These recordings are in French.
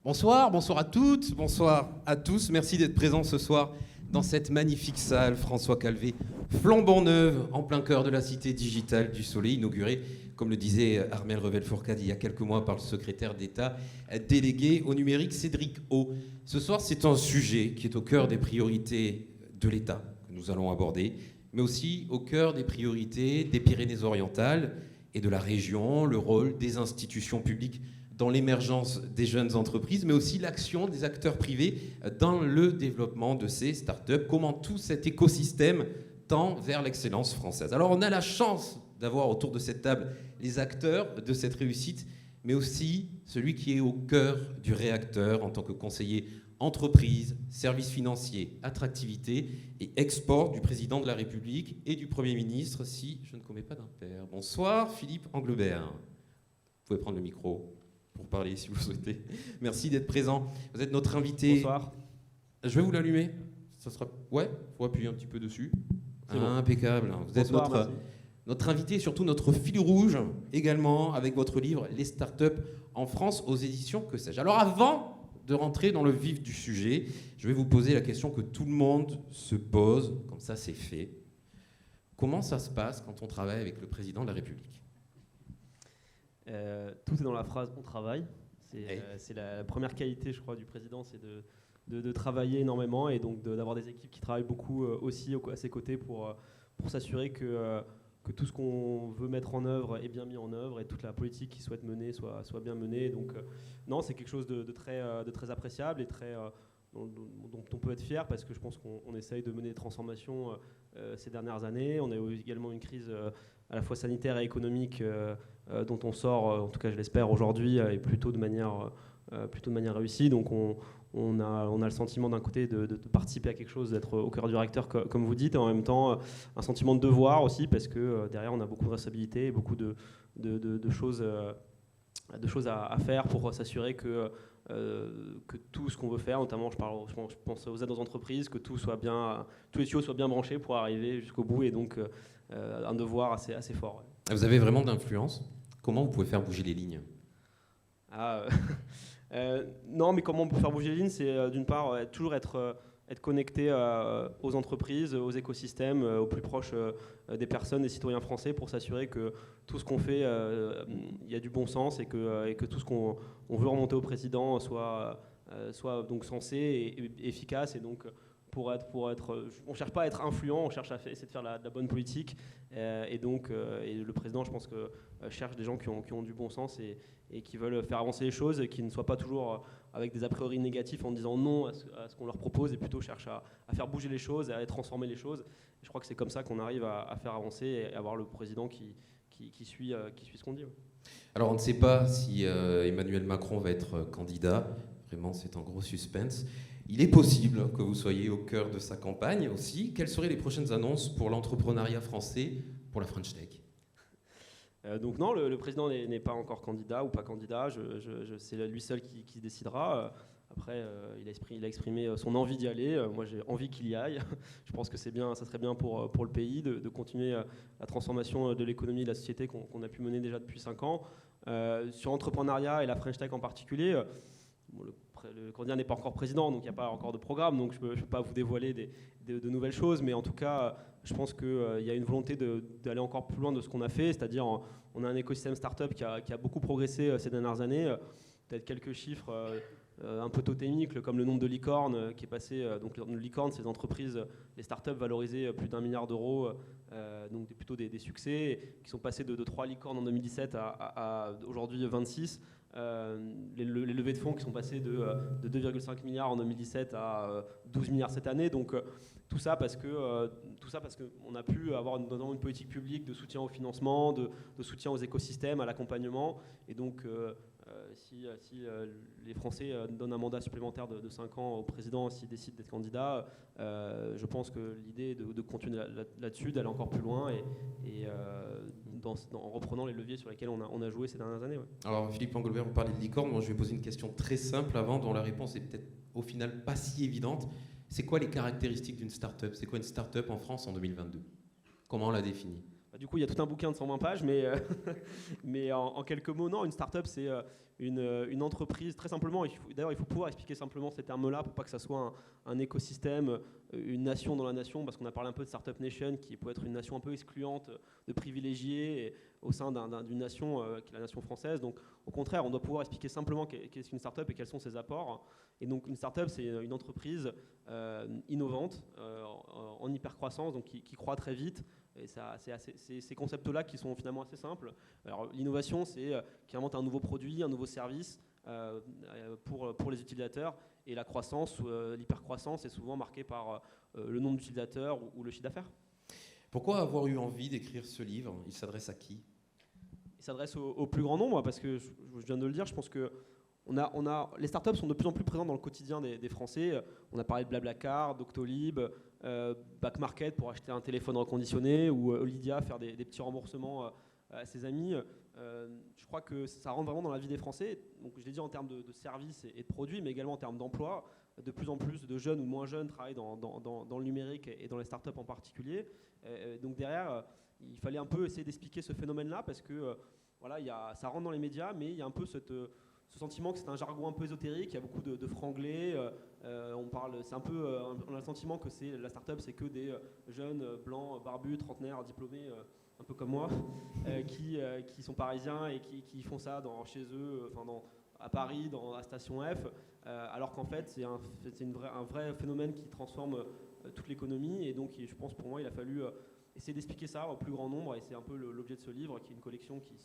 Bonsoir, bonsoir à toutes, bonsoir à tous. Merci d'être présents ce soir dans cette magnifique salle François Calvet, flambant neuve, en plein cœur de la cité digitale du Soleil, inaugurée, comme le disait Armelle Revel-Fourcade il y a quelques mois par le secrétaire d'État délégué au numérique Cédric O. Ce soir, c'est un sujet qui est au cœur des priorités de l'État que nous allons aborder, mais aussi au cœur des priorités des Pyrénées-Orientales et de la région, le rôle des institutions publiques dans l'émergence des jeunes entreprises, mais aussi l'action des acteurs privés dans le développement de ces startups. Comment tout cet écosystème tend vers l'excellence française. Alors on a la chance d'avoir autour de cette table les acteurs de cette réussite, mais aussi celui qui est au cœur du réacteur en tant que conseiller entreprise, services financiers, attractivité et export du président de la République et du Premier ministre, si je ne commets pas d'impair. Bonsoir Philippe Anglebert. Vous pouvez prendre le micro pour parler si vous le souhaitez. Merci d'être présent. Vous êtes notre invité. Bonsoir. Je vais vous l'allumer. Ça sera... Ouais, il faut appuyer un petit peu dessus. C'est bon. Impeccable. Vous êtes notre invité et surtout notre fil rouge également avec votre livre Les startups en France aux éditions Que sais-je. Alors avant de rentrer dans le vif du sujet, je vais vous poser la question que tout le monde se pose, comme ça c'est fait. Comment ça se passe quand on travaille avec le président de la République ? Tout est dans la phrase « on travaille ». C'est la première qualité, je crois, du président, c'est de travailler énormément et donc d'avoir des équipes qui travaillent beaucoup aussi à ses côtés pour s'assurer que tout ce qu'on veut mettre en œuvre est bien mis en œuvre et toute la politique qu'il souhaite mener soit bien menée. Donc non, c'est quelque chose de très appréciable et dont on peut être fier parce que je pense qu'on essaye de mener des transformations ces dernières années. On a eu également une crise à la fois sanitaire et économique dont on sort, en tout cas je l'espère aujourd'hui, et plutôt de manière réussie. Donc on a le sentiment d'un côté de participer à quelque chose, d'être au cœur du réacteur comme vous dites, et en même temps un sentiment de devoir aussi parce que derrière on a beaucoup de responsabilités, beaucoup de choses à faire pour s'assurer que tout ce qu'on veut faire, notamment je pense aux aides aux entreprises, que tous les tuyaux soient bien branchés pour arriver jusqu'au bout, et donc un devoir assez fort. Ouais. Vous avez vraiment d'influence ? Comment vous pouvez faire bouger les lignes ? Non, mais comment on peut faire bouger les lignes, c'est d'une part toujours être connecté aux entreprises, aux écosystèmes, au plus proche des personnes, des citoyens français, pour s'assurer que tout ce qu'on fait, il y a du bon sens et que tout ce qu'on veut remonter au président soit donc sensé et efficace. Et donc on ne cherche pas à être influent, on cherche à essayer de faire la bonne politique. Et le président, je pense que cherche des gens qui ont du bon sens et qui veulent faire avancer les choses et qui ne soient pas toujours avec des a priori négatifs en disant non à ce qu'on leur propose, et plutôt cherche à faire bouger les choses et à transformer les choses. Et je crois que c'est comme ça qu'on arrive à faire avancer et avoir le président qui suit ce qu'on dit. Ouais. Alors on ne sait pas si Emmanuel Macron va être candidat, vraiment c'est un gros suspense. Il est possible que vous soyez au cœur de sa campagne aussi. Quelles seraient les prochaines annonces pour l'entrepreneuriat français, pour la French Tech ? Donc non, le président n'est pas encore candidat ou pas candidat. C'est lui seul qui décidera. Après, il a exprimé son envie d'y aller. Moi, j'ai envie qu'il y aille. Je pense que ça serait bien pour le pays de continuer la transformation de l'économie et de la société qu'on a pu mener déjà depuis 5 ans. Sur l'entrepreneuriat et la French Tech en particulier, le candidat n'est pas encore président, donc il n'y a pas encore de programme, donc je ne peux pas vous dévoiler de nouvelles choses, mais en tout cas, je pense qu'il y a une volonté d'aller encore plus loin de ce qu'on a fait, c'est-à-dire on a un écosystème startup qui a beaucoup progressé ces dernières années, peut-être quelques chiffres un peu totémiques, comme le nombre de licornes qui est passé, donc le licorne, c'est des entreprises, les startups valorisées plus d'1 milliard d'euros, donc plutôt des succès, qui sont passés de 3 licornes en 2017 à aujourd'hui 26. Les levées de fonds qui sont passées de 2,5 milliards en 2017 à 12 milliards cette année. Donc tout ça parce qu'on a pu avoir notamment une politique publique de soutien au financement, de soutien aux écosystèmes, à l'accompagnement. Et donc si les Français donnent un mandat supplémentaire de 5 ans au président s'il décide d'être candidat, je pense que l'idée est de continuer là-dessus, d'aller encore plus loin et en reprenant les leviers sur lesquels on a joué ces dernières années. Ouais. Alors Philippe Anglebert, vous parlez de licorne, moi je vais poser une question très simple avant, dont la réponse est peut-être au final pas si évidente. C'est quoi les caractéristiques d'une start-up ? C'est quoi une start-up en France en 2022 ? Comment on la définit ? Du coup, il y a tout un bouquin de 120 pages, mais en quelques mots, non, une start-up, c'est une entreprise, très simplement. D'ailleurs, il faut pouvoir expliquer simplement ces termes-là pour pas que ça soit un écosystème, une nation dans la nation, parce qu'on a parlé un peu de Startup Nation, qui peut être une nation un peu excluante, de privilégiés, au sein d'une nation qui est la nation française. Donc, au contraire, on doit pouvoir expliquer simplement qu'est-ce qu'une start-up et quels sont ses apports. Et donc, une start-up, c'est une entreprise innovante, en hypercroissance, donc qui croît très vite. Et c'est ces concepts-là qui sont finalement assez simples. Alors, l'innovation, c'est qui invente un nouveau produit, un nouveau service pour les utilisateurs. Et la croissance, l'hypercroissance, est souvent marquée par le nombre d'utilisateurs ou le chiffre d'affaires. Pourquoi avoir eu envie d'écrire ce livre? Il s'adresse à qui? Il s'adresse au plus grand nombre, parce que je viens de le dire, je pense que les startups sont de plus en plus présentes dans le quotidien des Français. On a parlé de Blablacar, Doctolib, Back Market pour acheter un téléphone reconditionné, ou Lydia faire des petits remboursements à ses amis. Je crois que ça rentre vraiment dans la vie des Français. Donc, je l'ai dit en termes de services et de produits, mais également en termes d'emploi. De plus en plus de jeunes ou moins jeunes travaillent dans le numérique et dans les startups en particulier. Donc derrière, il fallait un peu essayer d'expliquer ce phénomène-là, parce que voilà, ça rentre dans les médias, mais il y a un peu ce sentiment que c'est un jargon un peu ésotérique. Il y a beaucoup de franglais. On a le sentiment que la startup, c'est que des jeunes blancs, barbus, trentenaires, diplômés, un peu comme moi, qui sont parisiens et qui font ça chez eux, à Paris, dans la station F, alors qu'en fait, c'est un vrai phénomène qui transforme toute l'économie. Et donc, je pense, pour moi, il a fallu essayer d'expliquer ça au plus grand nombre, et c'est un peu l'objet de ce livre, qui est une collection qui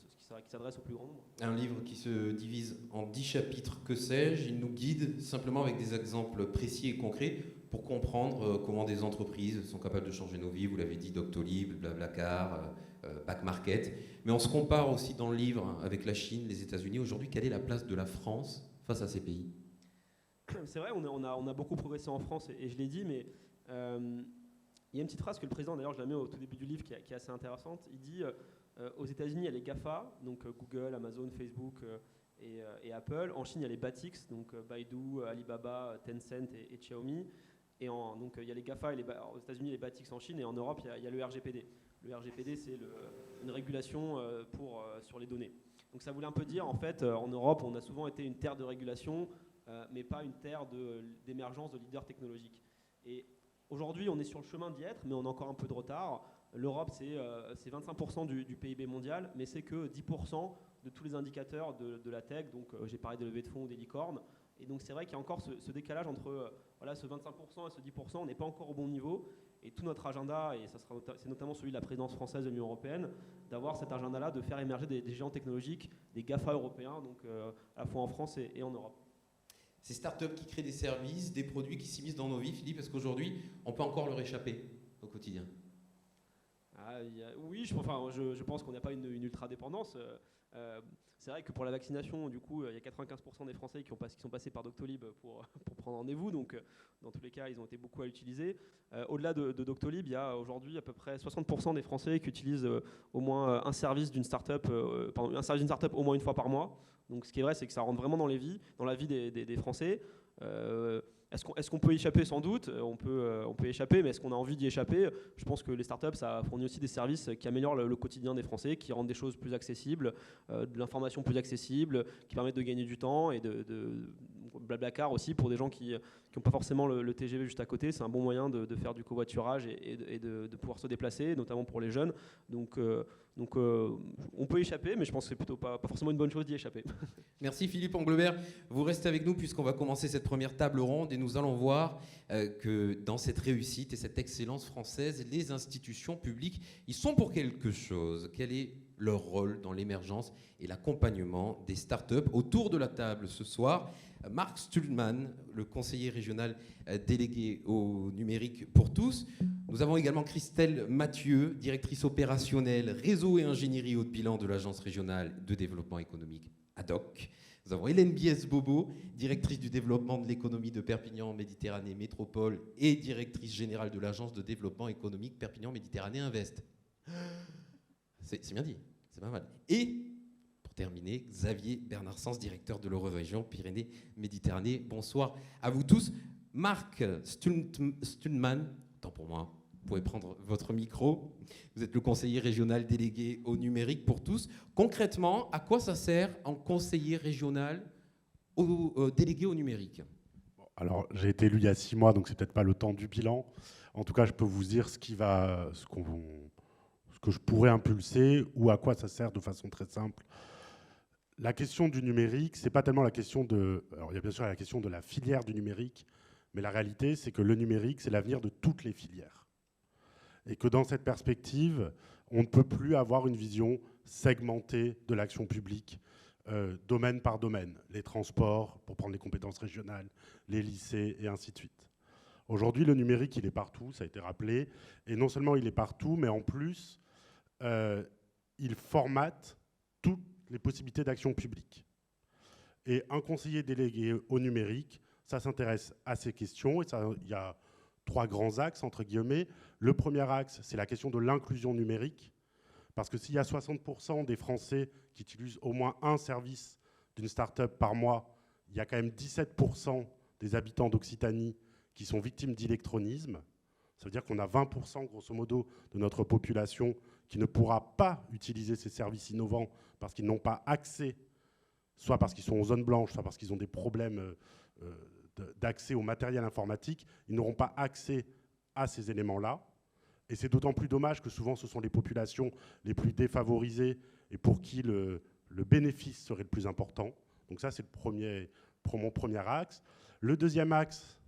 s'adresse au plus grand nombre. Un livre qui se divise en 10 chapitres, que sais-je. Il nous guide simplement avec des exemples précis et concrets pour comprendre comment des entreprises sont capables de changer nos vies. Vous l'avez dit, Doctolib, Blablacar, Back Market. Mais on se compare aussi dans le livre avec la Chine, les États-Unis. Aujourd'hui, quelle est la place de la France face à ces pays? C'est vrai, on a beaucoup progressé en France, et je l'ai dit, mais il y a une petite phrase que le président, d'ailleurs, je la mets au tout début du livre, qui est assez intéressante. Il dit aux États-Unis, il y a les GAFA, donc Google, Amazon, Facebook et Apple. En Chine, il y a les BATX, donc Baidu, Alibaba, Tencent et Xiaomi. Donc il y a les GAFA aux États-Unis, les BATX en Chine, et en Europe, il y a le RGPD. Le RGPD, c'est une régulation sur les données. Donc ça voulait un peu dire, en fait, en Europe, on a souvent été une terre de régulation, mais pas une terre d'émergence de leaders technologiques. Et aujourd'hui, on est sur le chemin d'y être, mais on a encore un peu de retard. L'Europe, c'est 25% du PIB mondial, mais c'est que 10% de tous les indicateurs de la tech. Donc j'ai parlé de levée de fonds ou des licornes. Et donc c'est vrai qu'il y a encore ce décalage entre ce 25% et ce 10%. On n'est pas encore au bon niveau. Et tout notre agenda, et c'est notamment celui de la présidence française de l'Union européenne, d'avoir cet agenda-là, de faire émerger des géants technologiques, des GAFA européens, donc à la fois en France et en Europe. Ces startups qui créent des services, des produits qui s'immiscent dans nos vies, Philippe, est-ce qu'aujourd'hui, on peut encore leur échapper au quotidien? Oui, je pense qu'on n'a pas une ultra-dépendance. C'est vrai que pour la vaccination, du coup, il y a 95% des Français qui sont passés par Doctolib pour prendre rendez-vous. Donc, dans tous les cas, ils ont été beaucoup à l'utiliser. Au-delà de Doctolib, il y a aujourd'hui à peu près 60% des Français qui utilisent au moins un service d'une startup, au moins une fois par mois. Donc, ce qui est vrai, c'est que ça rentre vraiment dans la vie des Français. Est-ce qu'on peut y échapper? Sans doute, on peut y échapper, mais est-ce qu'on a envie d'y échapper? Je pense que les startups, ça fournit aussi des services qui améliorent le quotidien des Français, qui rendent des choses plus accessibles, de l'information plus accessible, qui permettent de gagner du temps, et Blablacar aussi pour des gens qui n'ont pas forcément le TGV juste à côté. C'est un bon moyen de faire du covoiturage et de pouvoir se déplacer, notamment pour les jeunes. Donc on peut échapper, mais je pense que c'est plutôt pas forcément une bonne chose d'y échapper. Merci Philippe Englebert. Vous restez avec nous puisqu'on va commencer cette première table ronde, et nous allons voir que dans cette réussite et cette excellence française, les institutions publiques, ils sont pour quelque chose. Quel est leur rôle dans l'émergence et l'accompagnement des startups? Autour de la table ce soir, Marc Stühlmann, le conseiller régional délégué au numérique pour tous. Nous avons également Christelle Mathieu, directrice opérationnelle, réseau et ingénierie haut de bilan de l'Agence régionale de développement économique ADOC. Nous avons Hélène Bies-Bobo, directrice du développement de l'économie de Perpignan Méditerranée Métropole et directrice générale de l'Agence de développement économique Perpignan Méditerranée Invest. C'est bien dit, c'est pas mal. Et pour terminer, Xavier Bernard-Sens, directeur de l'Eurorégion Pyrénées-Méditerranée. Bonsoir à vous tous. Marc Stühlmann, tant pour moi, Vous pouvez prendre votre micro. Vous êtes le conseiller régional délégué au numérique pour tous. Concrètement, à quoi ça sert un conseiller régional délégué au numérique? Alors, j'ai été élu il y a 6 mois, donc c'est peut-être pas le temps du bilan. En tout cas, je peux vous dire ce que je pourrais impulser ou à quoi ça sert de façon très simple. La question du numérique, c'est pas tellement la question de... Alors, il y a bien sûr la question de la filière du numérique, mais la réalité, c'est que le numérique, c'est l'avenir de toutes les filières. Et que dans cette perspective, on ne peut plus avoir une vision segmentée de l'action publique, domaine par domaine. Les transports, pour prendre les compétences régionales, les lycées, et ainsi de suite. Aujourd'hui, le numérique, il est partout, ça a été rappelé. Et non seulement il est partout, mais en plus, il formate toutes les possibilités d'action publique. Et un conseiller délégué au numérique, ça s'intéresse à ces questions. Et il y a 3 grands axes, entre guillemets. Le premier axe, c'est la question de l'inclusion numérique. Parce que s'il y a 60% des Français qui utilisent au moins un service d'une start-up par mois, il y a quand même 17% des habitants d'Occitanie qui sont victimes d'électronisme. Ça veut dire qu'on a 20%, grosso modo, de notre population qui ne pourra pas utiliser ces services innovants parce qu'ils n'ont pas accès, soit parce qu'ils sont en zone blanche, soit parce qu'ils ont des problèmes d'accès au matériel informatique. Ils n'auront pas accès à ces éléments-là. Et c'est d'autant plus dommage que souvent, ce sont les populations les plus défavorisées et pour qui le bénéfice serait le plus important. Donc ça, c'est mon premier axe. Le deuxième axe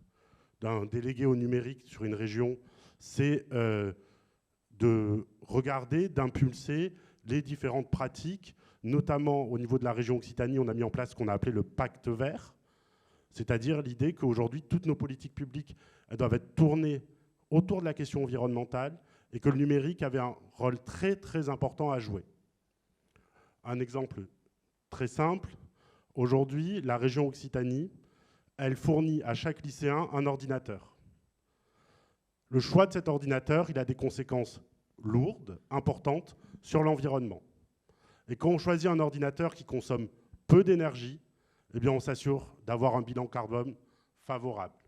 d'un délégué au numérique sur une région, c'est de regarder, d'impulser les différentes pratiques, notamment au niveau de la région Occitanie, on a mis en place ce qu'on a appelé le pacte vert, c'est-à-dire l'idée qu'aujourd'hui, toutes nos politiques publiques, elles doivent être tournées autour de la question environnementale et que le numérique avait un rôle très, très important à jouer. Un exemple très simple, aujourd'hui, la région Occitanie, elle fournit à chaque lycéen un ordinateur. Le choix de cet ordinateur, il a des conséquences lourdes, importantes, sur l'environnement. Et quand on choisit un ordinateur qui consomme peu d'énergie, eh bien on s'assure d'avoir un bilan carbone favorable.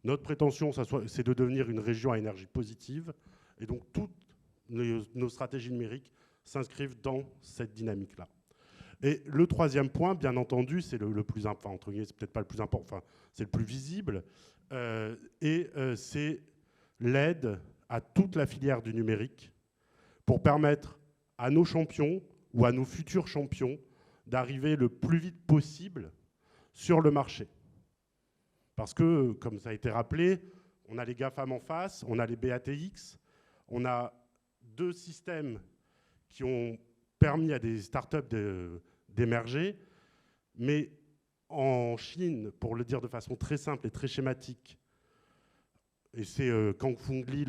Notre prétention, c'est de devenir une région à énergie positive. Et donc, toutes nos stratégies numériques s'inscrivent dans cette dynamique-là. Et le troisième point, bien entendu, c'est le plus important, entre guillemets, c'est peut-être pas le plus important, enfin, c'est le plus visible, c'est l'aide à toute la filière du numérique pour permettre à nos champions ou à nos futurs champions d'arriver le plus vite possible sur le marché. Parce que, comme ça a été rappelé, on a les GAFAM en face, on a les BATX, on a 2 systèmes qui ont permis à des startups d'émerger. Mais en Chine, pour le dire de façon très simple et très schématique, et c'est Kang Fung Lee,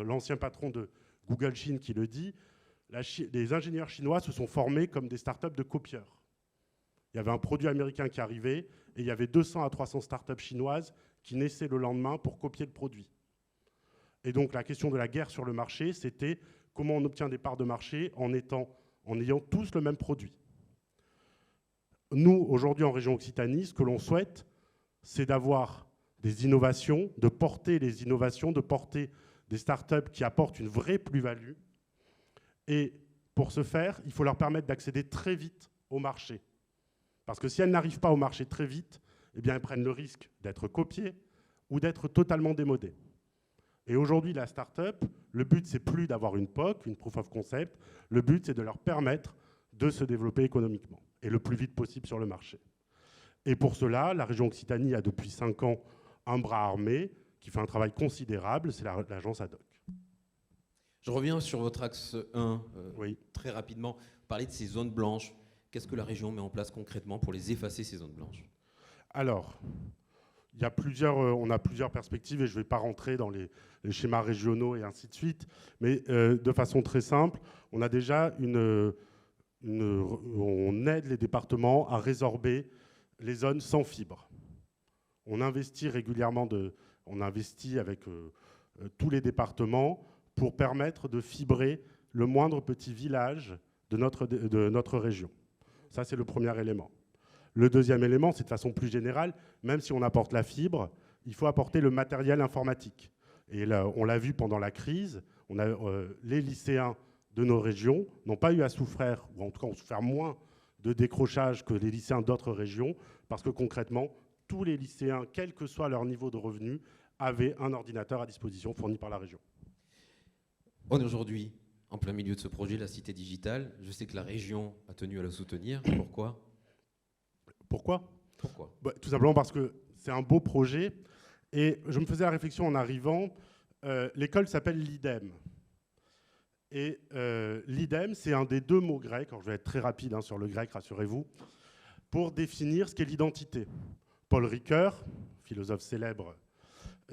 l'ancien patron de Google Chine, qui le dit, les ingénieurs chinois se sont formés comme des startups de copieurs. Il y avait un produit américain qui arrivait et il y avait 200 à 300 startups chinoises qui naissaient le lendemain pour copier le produit. Et donc la question de la guerre sur le marché, c'était comment on obtient des parts de marché en ayant tous le même produit. Nous, aujourd'hui en région Occitanie, ce que l'on souhaite, c'est d'avoir des innovations, de porter les innovations, de porter des startups qui apportent une vraie plus-value. Et pour ce faire, il faut leur permettre d'accéder très vite au marché. Parce que si elles n'arrivent pas au marché très vite, eh bien, elles prennent le risque d'être copiées ou d'être totalement démodées. Et aujourd'hui, la start-up, le but, c'est plus d'avoir une POC, une proof of concept. Le but, c'est de leur permettre de se développer économiquement et le plus vite possible sur le marché. Et pour cela, la région Occitanie a depuis 5 ans un bras armé qui fait un travail considérable, c'est l'agence ADOC. Je reviens sur votre axe 1, Oui. très rapidement. Vous parlez de ces zones blanches. Qu'est-ce que la région met en place concrètement pour les effacer, ces zones blanches? Alors, on a plusieurs perspectives et je ne vais pas rentrer dans les schémas régionaux et ainsi de suite, mais de façon très simple, on a déjà on aide les départements à résorber les zones sans fibre. On investit régulièrement, on investit avec tous les départements pour permettre de fibrer le moindre petit village de notre région. Ça, c'est le premier élément. Le deuxième élément, c'est de façon plus générale, même si on apporte la fibre, il faut apporter le matériel informatique. Et là, on l'a vu pendant la crise, les lycéens de nos régions n'ont pas eu à souffrir, ou en tout cas ont souffert moins de décrochage que les lycéens d'autres régions, parce que concrètement, tous les lycéens, quel que soit leur niveau de revenu, avaient un ordinateur à disposition fourni par la région. On est aujourd'hui en plein milieu de ce projet, la Cité Digitale. Je sais que la région a tenu à la soutenir. Pourquoi ? Pourquoi ? Tout simplement parce que c'est un beau projet. Et je me faisais la réflexion en arrivant, l'école s'appelle l'IDEM. Et l'IDEM, c'est un des 2 mots grecs, alors je vais être très rapide sur le grec, rassurez-vous, pour définir ce qu'est l'identité. Paul Ricoeur, philosophe célèbre,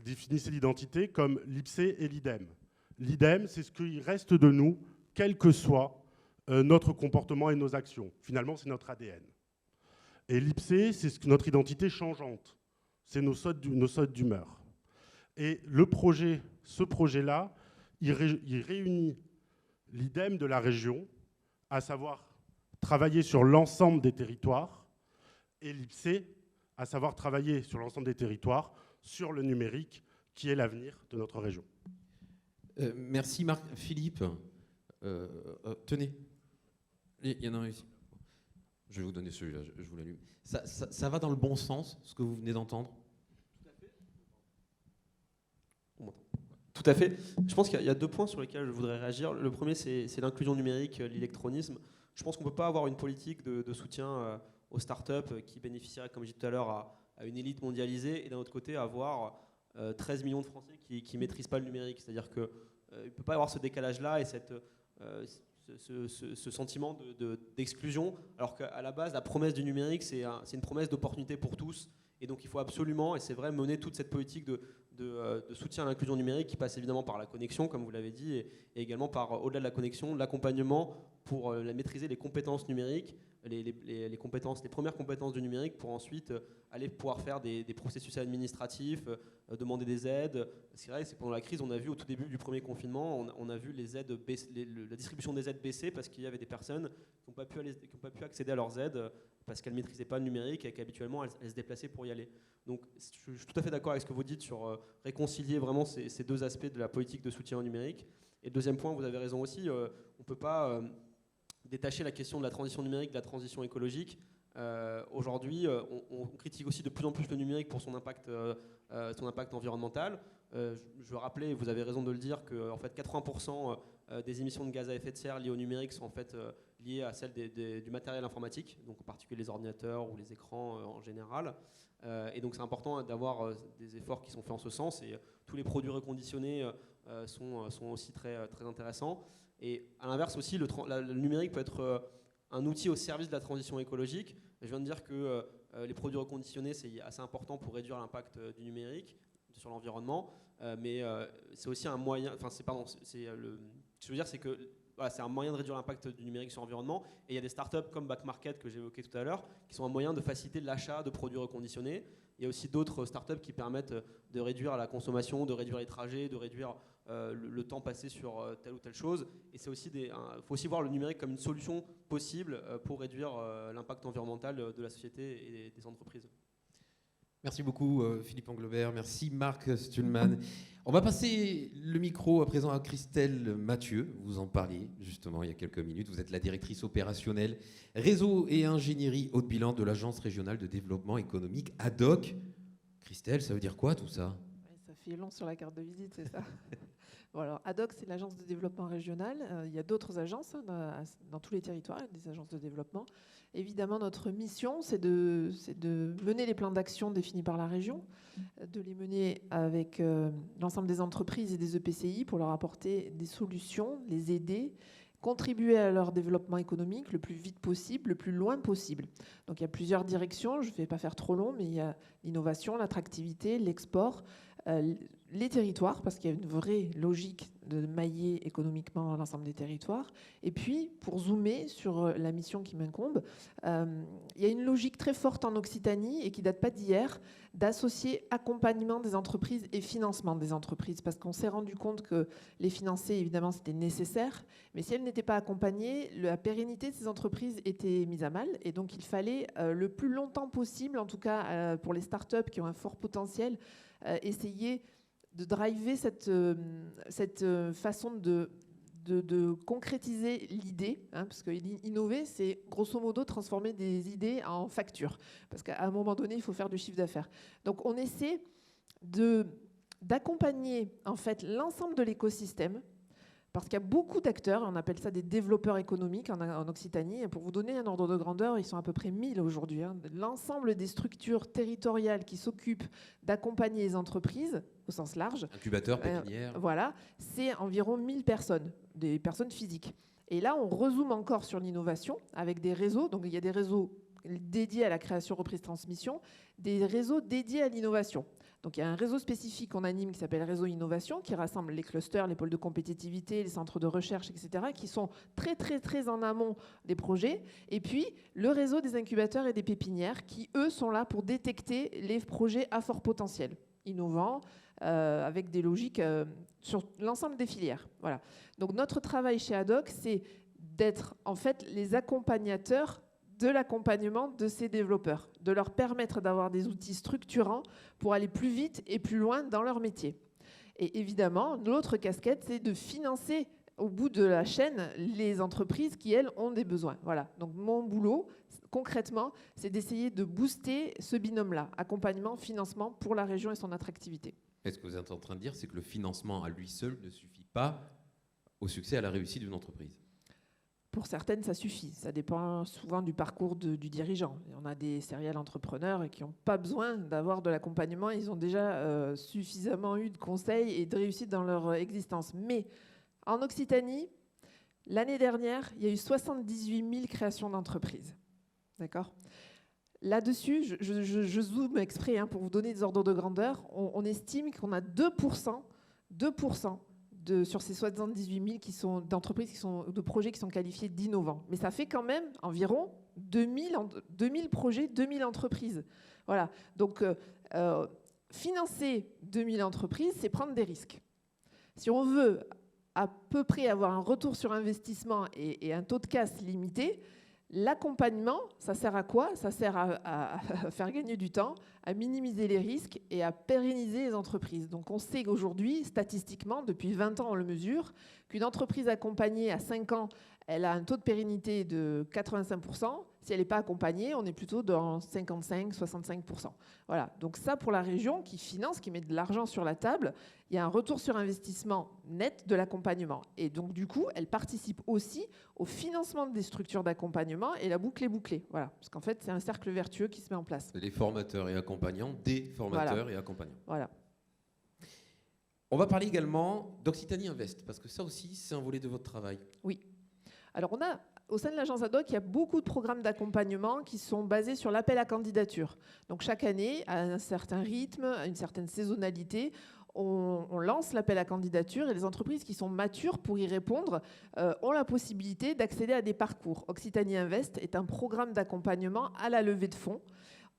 définissait l'identité comme l'ipsé et l'idem. L'idem, c'est ce qui reste de nous, quel que soit notre comportement et nos actions. Finalement, c'est notre ADN. Et l'ipsé, c'est notre identité changeante. C'est nos sautes d'humeur. Et ce projet-là, il réunit l'idem de la région, à savoir travailler sur l'ensemble des territoires, et l'ipsé, à savoir travailler sur l'ensemble des territoires, sur le numérique, qui est l'avenir de notre région. Merci Marc. Philippe, tenez, il y en a un ici. Je vais vous donner celui-là, je vous l'allume. Ça va dans le bon sens, ce que vous venez d'entendre ? Tout à fait. Je pense qu'il y a 2 points sur lesquels je voudrais réagir. Le premier, c'est l'inclusion numérique, l'électronisme. Je pense qu'on ne peut pas avoir une politique de soutien aux startups qui bénéficieraient, comme je disais tout à l'heure, à une élite mondialisée, et d'un autre côté, avoir 13 millions de Français qui ne maîtrisent pas le numérique. C'est-à-dire qu'il ne peut pas y avoir ce décalage-là et ce sentiment d'exclusion, alors qu'à la base, la promesse du numérique, c'est une promesse d'opportunité pour tous. Et donc il faut absolument, et c'est vrai, mener toute cette politique de soutien à l'inclusion numérique qui passe évidemment par la connexion, comme vous l'avez dit, et également par, au-delà de la connexion, l'accompagnement pour maîtriser les compétences numériques, les premières compétences du numérique, pour ensuite aller pouvoir faire des processus administratifs, demander des aides. C'est vrai, c'est pendant la crise, on a vu au tout début du premier confinement, on a vu les aides la distribution des aides baisser parce qu'il y avait des personnes qui n'ont pas pu accéder à leurs aides parce qu'elles ne maîtrisaient pas le numérique et qu'habituellement elles se déplaçaient pour y aller. Donc je suis tout à fait d'accord avec ce que vous dites sur réconcilier vraiment ces 2 aspects de la politique de soutien au numérique. Et le deuxième point, vous avez raison aussi, on ne peut pas détacher la question de la transition numérique de la transition écologique. Aujourd'hui, on critique aussi de plus en plus le numérique pour son impact environnemental. Je veux rappeler, vous avez raison de le dire, que en fait, 80% des émissions de gaz à effet de serre liées au numérique sont en fait liées à celles du matériel informatique, donc en particulier les ordinateurs ou les écrans en général. Et donc c'est important d'avoir des efforts qui sont faits en ce sens. Et tous les produits reconditionnés sont aussi très, très intéressants. Et à l'inverse aussi, le numérique peut être un outil au service de la transition écologique. Je viens de dire que les produits reconditionnés, c'est assez important pour réduire l'impact du numérique sur l'environnement, mais c'est aussi un moyen. Enfin, ce que je veux dire, c'est que voilà, c'est un moyen de réduire l'impact du numérique sur l'environnement. Et il y a des startups comme Back Market que j'évoquais tout à l'heure, qui sont un moyen de faciliter l'achat de produits reconditionnés. Il y a aussi d'autres startups qui permettent de réduire la consommation, de réduire les trajets, de réduire le temps passé sur telle ou telle chose. Et c'est aussi faut aussi voir le numérique comme une solution possible pour réduire l'impact environnemental de la société et des entreprises. Merci beaucoup Philippe Englebert, merci Marc Stühlmann. On va passer le micro à présent à Christelle Mathieu. Vous en parliez justement il y a quelques minutes. Vous êtes la directrice opérationnelle réseau et ingénierie haut de bilan de l'Agence régionale de développement économique ADOC. Christelle, ça veut dire quoi tout ça ? Ça fait long sur la carte de visite, c'est ça. Bon, alors, ADOC, c'est l'agence de développement régional. Il y a d'autres agences dans tous les territoires, des agences de développement. Évidemment, notre mission, c'est de mener les plans d'action définis par la région, de les mener avec l'ensemble des entreprises et des EPCI pour leur apporter des solutions, les aider, contribuer à leur développement économique le plus vite possible, le plus loin possible. Donc il y a plusieurs directions, je ne vais pas faire trop long, mais il y a l'innovation, l'attractivité, l'export, les territoires, parce qu'il y a une vraie logique de mailler économiquement l'ensemble des territoires. Et puis, pour zoomer sur la mission qui m'incombe, il y a une logique très forte en Occitanie et qui ne date pas d'hier, d'associer accompagnement des entreprises et financement des entreprises, parce qu'on s'est rendu compte que les financer, évidemment, c'était nécessaire, mais si elles n'étaient pas accompagnées, la pérennité de ces entreprises était mise à mal, et donc il fallait le plus longtemps possible, en tout cas pour les startups qui ont un fort potentiel, essayer driver cette façon de concrétiser l'idée, hein, parce que innover, c'est grosso modo transformer des idées en factures, parce qu'à un moment donné, il faut faire du chiffre d'affaires. Donc on essaie d'accompagner en fait l'ensemble de l'écosystème, parce qu'il y a beaucoup d'acteurs, on appelle ça des développeurs économiques en Occitanie. Et pour vous donner un ordre de grandeur, ils sont à peu près 1000 aujourd'hui. Hein. L'ensemble des structures territoriales qui s'occupent d'accompagner les entreprises, au sens large. Incubateur, pépinière. Voilà, c'est environ 1000 personnes, des personnes physiques. Et là, on rezoome encore sur l'innovation avec des réseaux. Donc il y a des réseaux dédiés à la création, reprise, transmission, des réseaux dédiés à l'innovation. Donc il y a un réseau spécifique qu'on anime qui s'appelle Réseau Innovation, qui rassemble les clusters, les pôles de compétitivité, les centres de recherche, etc., qui sont très, très, très en amont des projets. Et puis le réseau des incubateurs et des pépinières, qui, eux, sont là pour détecter les projets à fort potentiel, innovants, avec des logiques sur l'ensemble des filières. Voilà. Donc notre travail chez Ad-Hoc, c'est d'être en fait les accompagnateurs de l'accompagnement de ces développeurs, de leur permettre d'avoir des outils structurants pour aller plus vite et plus loin dans leur métier. Et évidemment, l'autre casquette, c'est de financer au bout de la chaîne les entreprises qui, elles, ont des besoins. Voilà. Donc mon boulot, concrètement, c'est d'essayer de booster ce binôme-là, accompagnement, financement pour la région et son attractivité. Est-ce que vous êtes en train de dire, c'est que le financement à lui seul ne suffit pas au succès, à la réussite d'une entreprise? Pour certaines, ça suffit. Ça dépend souvent du parcours du dirigeant. On a des serial entrepreneurs qui n'ont pas besoin d'avoir de l'accompagnement. Ils ont déjà suffisamment eu de conseils et de réussite dans leur existence. Mais en Occitanie, l'année dernière, il y a eu 78 000 créations d'entreprises. D'accord ? Là-dessus, je zoome exprès pour vous donner des ordres de grandeur. On estime qu'on a 2% sur ces 78 000 d'entreprises, de projets qui sont qualifiés d'innovants. Mais ça fait quand même environ 2000 projets, 2000 entreprises. Voilà. Donc, financer 2000 entreprises, c'est prendre des risques. Si on veut à peu près avoir un retour sur investissement et un taux de casse limité, l'accompagnement, ça sert à quoi? Ça sert à faire gagner du temps, à minimiser les risques et à pérenniser les entreprises. Donc on sait qu'aujourd'hui, statistiquement, depuis 20 ans on le mesure, qu'une entreprise accompagnée à 5 ans, elle a un taux de pérennité de 85%. Si elle n'est pas accompagnée, on est plutôt dans 55-65%. Voilà. Donc ça, pour la région qui finance, qui met de l'argent sur la table, il y a un retour sur investissement net de l'accompagnement. Et donc du coup, elle participe aussi au financement des structures d'accompagnement et la boucle est bouclée. Voilà. Parce qu'en fait, c'est un cercle vertueux qui se met en place. Les formateurs et accompagnants, des formateurs et accompagnants. Voilà. On va parler également d'Occitanie Invest, parce que ça aussi, c'est un volet de votre travail. Oui. Alors, au sein de l'agence Ad-Hoc, il y a beaucoup de programmes d'accompagnement qui sont basés sur l'appel à candidature. Donc, chaque année, à un certain rythme, à une certaine saisonnalité, on lance l'appel à candidature et les entreprises qui sont matures pour y répondre ont la possibilité d'accéder à des parcours. Occitanie Invest est un programme d'accompagnement à la levée de fonds.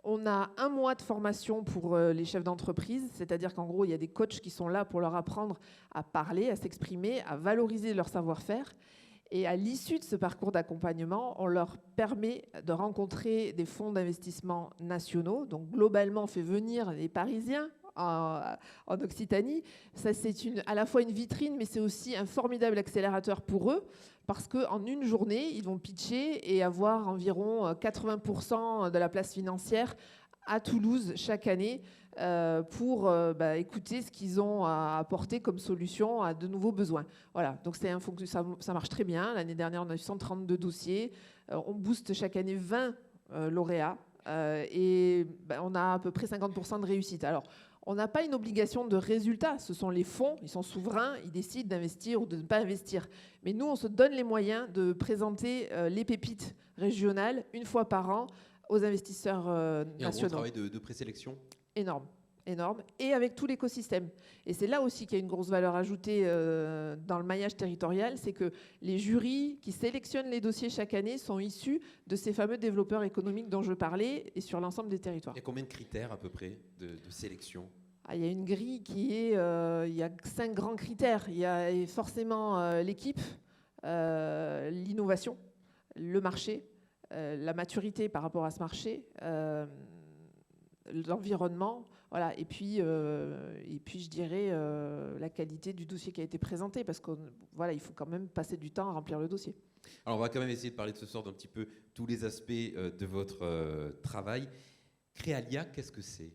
On a 1 mois de formation pour les chefs d'entreprise, c'est-à-dire qu'en gros, il y a des coachs qui sont là pour leur apprendre à parler, à s'exprimer, à valoriser leur savoir-faire. Et à l'issue de ce parcours d'accompagnement, on leur permet de rencontrer des fonds d'investissement nationaux. Donc globalement, on fait venir les Parisiens en Occitanie. Ça, c'est à la fois une vitrine, mais c'est aussi un formidable accélérateur pour eux, parce qu'en une journée, ils vont pitcher et avoir environ 80% de la place financière à Toulouse chaque année pour écouter ce qu'ils ont à apporter comme solution à de nouveaux besoins. Voilà, donc ça marche très bien. L'année dernière, on a eu 132 dossiers. On booste chaque année 20 lauréats et on a à peu près 50% de réussite. Alors, on n'a pas une obligation de résultat. Ce sont les fonds, ils sont souverains, ils décident d'investir ou de ne pas investir. Mais nous, on se donne les moyens de présenter les pépites régionales 1 fois par an aux investisseurs nationaux. Il y a un gros travail de présélection. Énorme. Et avec tout l'écosystème. Et c'est là aussi qu'il y a une grosse valeur ajoutée dans le maillage territorial, c'est que les jurys qui sélectionnent les dossiers chaque année sont issus de ces fameux développeurs économiques dont je parlais et sur l'ensemble des territoires. Il y a combien de critères à peu près de sélection? Il y a une grille qui est... il y a 5 grands critères. Il y a forcément l'équipe, l'innovation, le marché, la maturité par rapport à ce marché, l'environnement, voilà. Et puis je dirais la qualité du dossier qui a été présenté, parce qu'il voilà, il faut quand même passer du temps à remplir le dossier. Alors, on va quand même essayer de parler de ce soir d'un petit peu tous les aspects de votre travail. Créalia, qu'est-ce que c'est?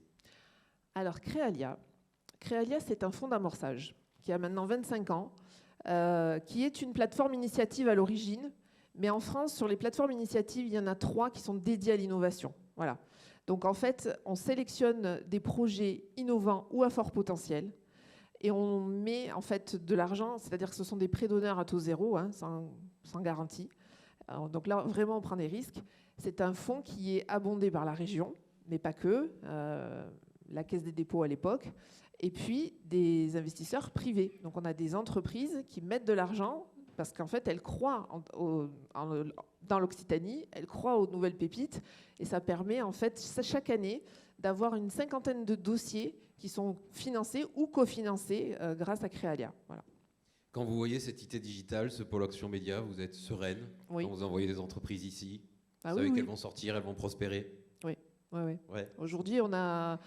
Alors, Créalia, c'est un fonds d'amorçage qui a maintenant 25 ans, qui est une plateforme initiative à l'origine. Mais en France, sur les plateformes initiatives, il y en a 3 qui sont dédiées à l'innovation. Voilà. Donc, en fait, on sélectionne des projets innovants ou à fort potentiel et on met en fait de l'argent, c'est-à-dire que ce sont des prêts d'honneur à taux zéro, hein, sans garantie. Alors, donc là, vraiment, on prend des risques. C'est un fonds qui est abondé par la région, mais pas que, la Caisse des dépôts à l'époque, et puis des investisseurs privés. Donc on a des entreprises qui mettent de l'argent parce qu'en fait, elles croient dans l'Occitanie, elles croient aux nouvelles pépites, et ça permet en fait chaque année d'avoir une 50aine de dossiers qui sont financés ou cofinancés grâce à Créalia. Voilà. Quand vous voyez cette IT digitale, ce pôle action média, vous êtes sereine Oui. quand vous envoyez des entreprises ici? Ah Vous savez oui, qu'elles oui. vont sortir, elles vont prospérer? Oui. Ouais. Aujourd'hui, on a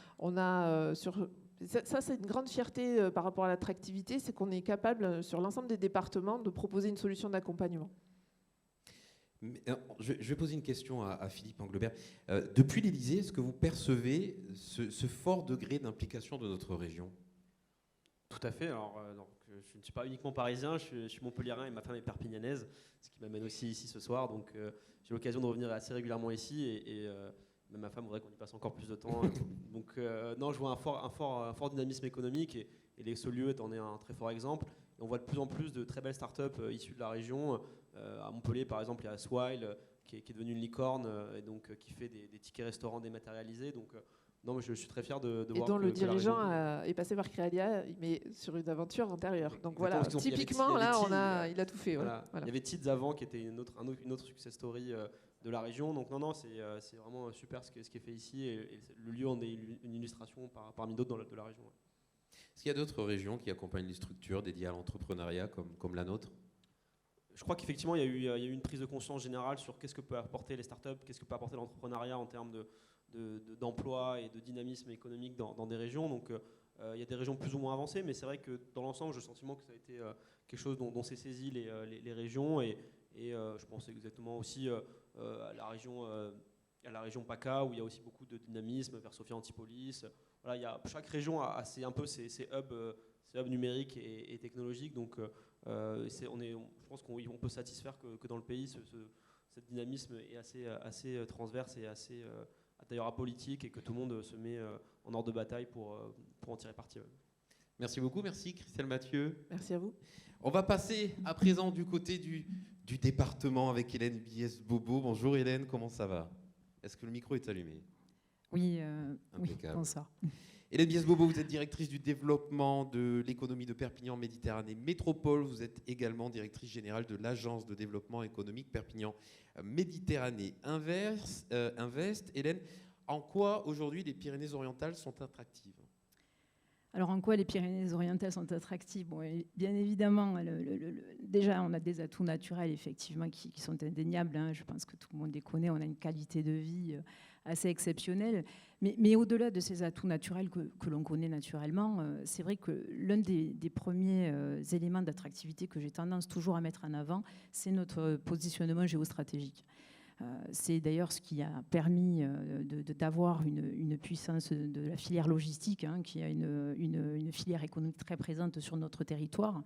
sur ça, c'est une grande fierté par rapport à l'attractivité, c'est qu'on est capable, sur l'ensemble des départements, de proposer une solution d'accompagnement. Je vais poser une question à Philippe Englebert. Depuis l'Élysée, est-ce que vous percevez ce fort degré d'implication de notre région? Tout à fait. Alors, donc, je ne suis pas uniquement parisien, je suis montpelliérain et ma femme est perpignanaise, ce qui m'amène aussi ici ce soir. Donc, j'ai l'occasion de revenir assez régulièrement ici et même ma femme voudrait qu'on y passe encore plus de temps. Donc, non, je vois un fort dynamisme économique et les Saulieu en est un très fort exemple. Et on voit de plus en plus de très belles startups issues de la région. À Montpellier, par exemple, il y a Swile qui est devenue une licorne et donc qui fait des tickets restaurants dématérialisés. Donc, non, mais je suis très fier de voir dont le que la dirigeant région... est passé par Créalia, mais sur une aventure antérieure. Donc Exactement, voilà, parce qu'il y avait typiquement, là, il a tout fait. Voilà. Voilà. Il y avait Tids avant qui était une autre success story de la région. Donc non, c'est vraiment super ce qui est fait ici et le lieu en est une illustration parmi d'autres de la région. Ouais. Est-ce qu'il y a d'autres régions qui accompagnent les structures dédiées à l'entrepreneuriat comme la nôtre? Je crois qu'effectivement, il y a eu une prise de conscience générale sur qu'est-ce que peut apporter les startups, qu'est-ce que peut apporter l'entrepreneuriat en termes d'emploi et de dynamisme économique dans des régions. Donc il y a des régions plus ou moins avancées, mais c'est vrai que dans l'ensemble, j'ai le sentiment que ça a été quelque chose dont s'est saisi les régions et je pense exactement aussi à la région PACA où il y a aussi beaucoup de dynamisme vers Sophia Antipolis. Voilà, chaque région a un peu ses hubs numériques et technologiques. Donc je pense qu'on peut satisfaire que dans le pays, ce dynamisme est assez transverse et assez d'ailleurs apolitique et que tout le monde se met en ordre de bataille pour en tirer parti. Ouais. Merci beaucoup, merci Christelle Mathieu. Merci à vous. On va passer à présent du côté du département avec Hélène Bies-Bobo. Bonjour Hélène, comment ça va? Est-ce que le micro est allumé? Oui, Impeccable. bonsoir. Hélène Bies-Bobo, vous êtes directrice du développement de l'économie de Perpignan Méditerranée Métropole. Vous êtes également directrice générale de l'agence de développement économique Perpignan Méditerranée Invest. Hélène, en quoi aujourd'hui les Pyrénées-Orientales sont attractives? Alors, en quoi les Pyrénées-Orientales sont attractives? Bon, bien évidemment, déjà, on a des atouts naturels, effectivement, qui sont indéniables. Hein. Je pense que tout le monde les connaît. On a une qualité de vie assez exceptionnelle. Mais au-delà de ces atouts naturels que l'on connaît naturellement, c'est vrai que l'un des premiers éléments d'attractivité que j'ai tendance toujours à mettre en avant, c'est notre positionnement géostratégique. C'est d'ailleurs ce qui a permis d'avoir une puissance de la filière logistique, hein, qui a une filière économique très présente sur notre territoire.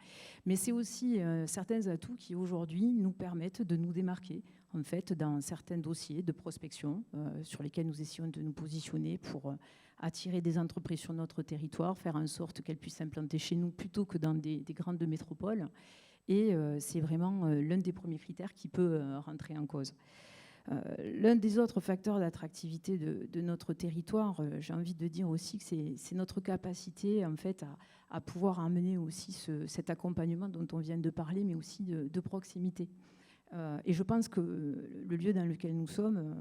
Mais c'est aussi certains atouts qui aujourd'hui nous permettent de nous démarquer en fait, dans certains dossiers de prospection sur lesquels nous essayons de nous positionner pour attirer des entreprises sur notre territoire, faire en sorte qu'elles puissent s'implanter chez nous plutôt que dans des grandes métropoles. Et c'est vraiment l'un des premiers critères qui peut rentrer en cause. L'un des autres facteurs d'attractivité de notre territoire, j'ai envie de dire aussi que c'est notre capacité en fait, à pouvoir amener aussi cet accompagnement dont on vient de parler, mais aussi de proximité. Et je pense que le lieu dans lequel nous sommes,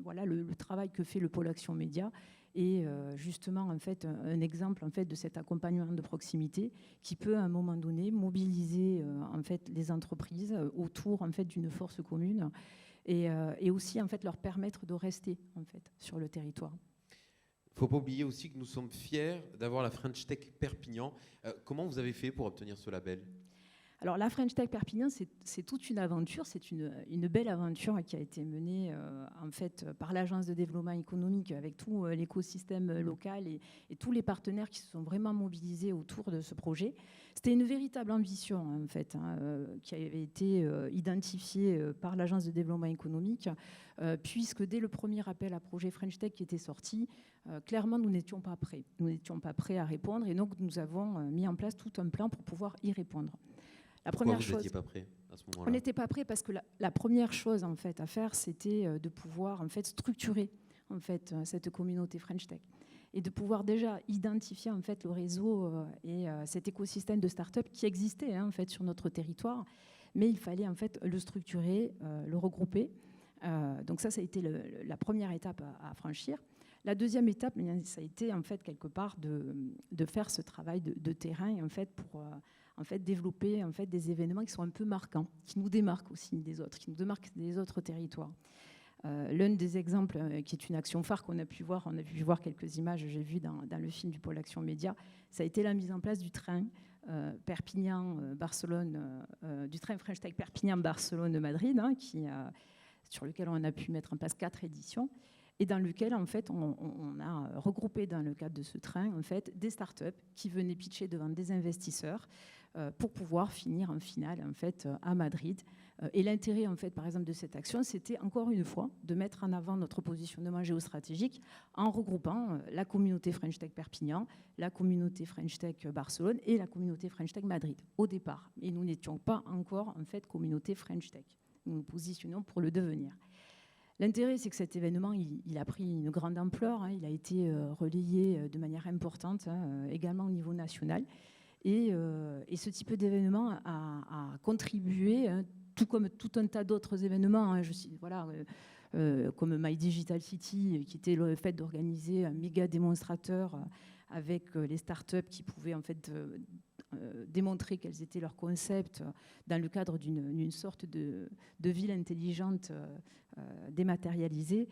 voilà, le travail que fait le pôle Action Média est justement en fait, un exemple en fait, de cet accompagnement de proximité qui peut à un moment donné mobiliser en fait, les entreprises autour en fait, d'une force commune. Et aussi en fait leur permettre de rester en fait sur le territoire. Il ne faut pas oublier aussi que nous sommes fiers d'avoir la French Tech Perpignan. Comment vous avez fait pour obtenir ce label ? Alors la French Tech Perpignan, c'est toute une aventure, c'est une belle aventure qui a été menée en fait par l'Agence de développement économique avec tout l'écosystème local et tous les partenaires qui se sont vraiment mobilisés autour de ce projet. C'était une véritable ambition en fait, qui avait été identifiée par l'Agence de développement économique, puisque dès le premier appel à projet French Tech qui était sorti, clairement nous n'étions pas prêts. Nous n'étions pas prêts à répondre et donc nous avons mis en place tout un plan pour pouvoir y répondre. Pourquoi vous n'étiez pas prêt à ce moment-là ? On n'était pas prêt parce que la première chose en fait à faire, c'était de pouvoir en fait structurer en fait cette communauté French Tech et de pouvoir déjà identifier en fait le réseau et cet écosystème de start-up qui existait en fait sur notre territoire, mais il fallait en fait le structurer, le regrouper. Donc ça a été la première étape à franchir. La deuxième étape, ça a été en fait quelque part de faire ce travail de terrain en fait pour en fait, développer en fait, des événements qui sont un peu marquants, qui nous démarquent aussi des autres, qui nous démarquent des autres territoires. L'un des exemples, qui est une action phare qu'on a pu voir, on a pu voir quelques images, j'ai vu dans le film du pôle Action Média, ça a été la mise en place du train Perpignan-Barcelone, du train French Tech Perpignan-Barcelone-Madrid, sur lequel on a pu mettre en place 4 éditions. Et dans lequel, en fait, on a regroupé dans le cadre de ce train, en fait, des startups qui venaient pitcher devant des investisseurs pour pouvoir finir en finale, en fait, à Madrid. Et l'intérêt, en fait, par exemple, de cette action, c'était encore une fois de mettre en avant notre positionnement géostratégique en regroupant la communauté French Tech Perpignan, la communauté French Tech Barcelone et la communauté French Tech Madrid au départ. Et nous n'étions pas encore, en fait, communauté French Tech. Nous nous positionnons pour le devenir. L'intérêt, c'est que cet événement, il a pris une grande ampleur, il a été relayé de manière importante, également au niveau national. Et ce type d'événement a contribué, tout comme tout un tas d'autres événements, comme My Digital City, qui était le fait d'organiser un méga démonstrateur avec les startups qui pouvaient en fait démontrer quels étaient leurs concepts dans le cadre d'une sorte de ville intelligente dématérialisée,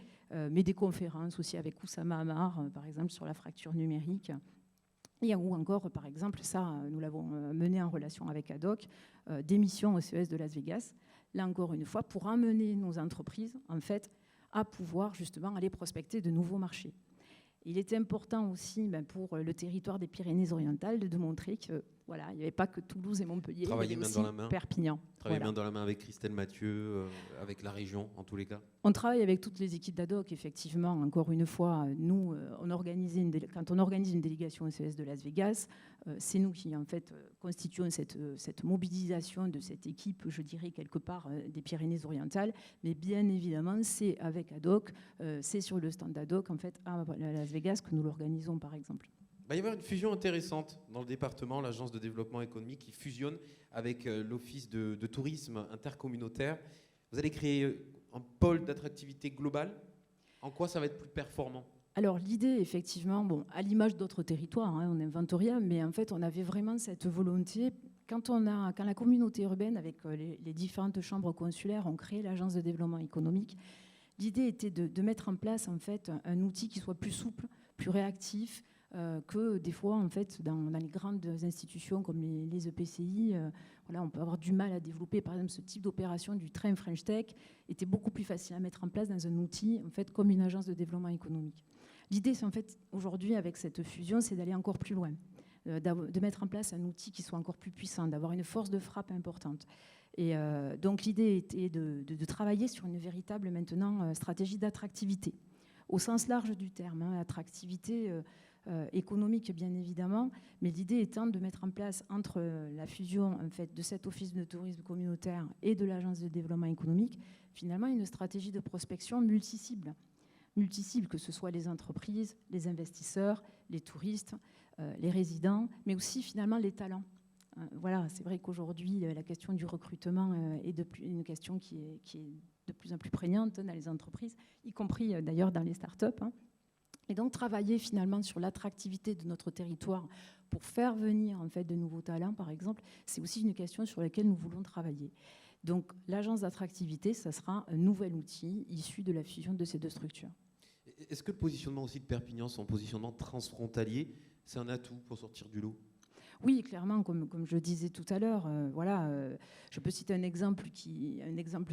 mais des conférences aussi avec Oussama Hamar, par exemple, sur la fracture numérique. Et ou encore, par exemple, ça, nous l'avons mené en relation avec Ad-Hoc, des missions au CES de Las Vegas, là encore une fois, pour amener nos entreprises, en fait, à pouvoir justement aller prospecter de nouveaux marchés. Il était important aussi pour le territoire des Pyrénées-Orientales de montrer que voilà, il n'y avait pas que Toulouse et Montpellier, il y avait aussi Perpignan. Travailler main dans la main avec Christelle Mathieu, avec la région en tous les cas. On travaille avec toutes les équipes d'Ad-Hoc, effectivement. Encore une fois, nous, quand on organise une délégation au CES de Las Vegas, c'est nous qui en fait constituons cette mobilisation de cette équipe, je dirais quelque part des Pyrénées-Orientales. Mais bien évidemment, c'est avec Ad-Hoc, c'est sur le stand d'Ad-Hoc en fait à Las Vegas que nous l'organisons, par exemple. Il va y avoir une fusion intéressante dans le département, l'agence de développement économique qui fusionne avec l'office de tourisme intercommunautaire. Vous allez créer un pôle d'attractivité globale. En quoi ça va être plus performant ? Alors l'idée, effectivement, à l'image d'autres territoires, on n'invente rien, mais en fait on avait vraiment cette volonté. Quand la communauté urbaine, avec les différentes chambres consulaires, ont créé l'agence de développement économique, l'idée était de mettre en place en fait un outil qui soit plus souple, plus réactif, que des fois, en fait, dans les grandes institutions comme les EPCI, on peut avoir du mal à développer. Par exemple, ce type d'opération du train French Tech était beaucoup plus facile à mettre en place dans un outil, en fait, comme une agence de développement économique. L'idée, c'est en fait, aujourd'hui, avec cette fusion, c'est d'aller encore plus loin, de mettre en place un outil qui soit encore plus puissant, d'avoir une force de frappe importante. Et donc, l'idée était de travailler sur une véritable, maintenant, stratégie d'attractivité, au sens large du terme, attractivité économique bien évidemment, mais l'idée étant de mettre en place entre la fusion en fait, de cet office de tourisme communautaire et de l'agence de développement économique, finalement une stratégie de prospection multicible, que ce soit les entreprises, les investisseurs, les touristes, les résidents, mais aussi finalement les talents. Voilà, c'est vrai qu'aujourd'hui la question du recrutement est une question qui est de plus en plus prégnante dans les entreprises, y compris d'ailleurs dans les startups. Et donc travailler finalement sur l'attractivité de notre territoire pour faire venir en fait de nouveaux talents, par exemple, c'est aussi une question sur laquelle nous voulons travailler. Donc l'agence d'attractivité, ça sera un nouvel outil issu de la fusion de ces deux structures. Est-ce que le positionnement aussi de Perpignan, son positionnement transfrontalier, c'est un atout pour sortir du lot? Oui, clairement, comme je le disais tout à l'heure, je peux citer un exemple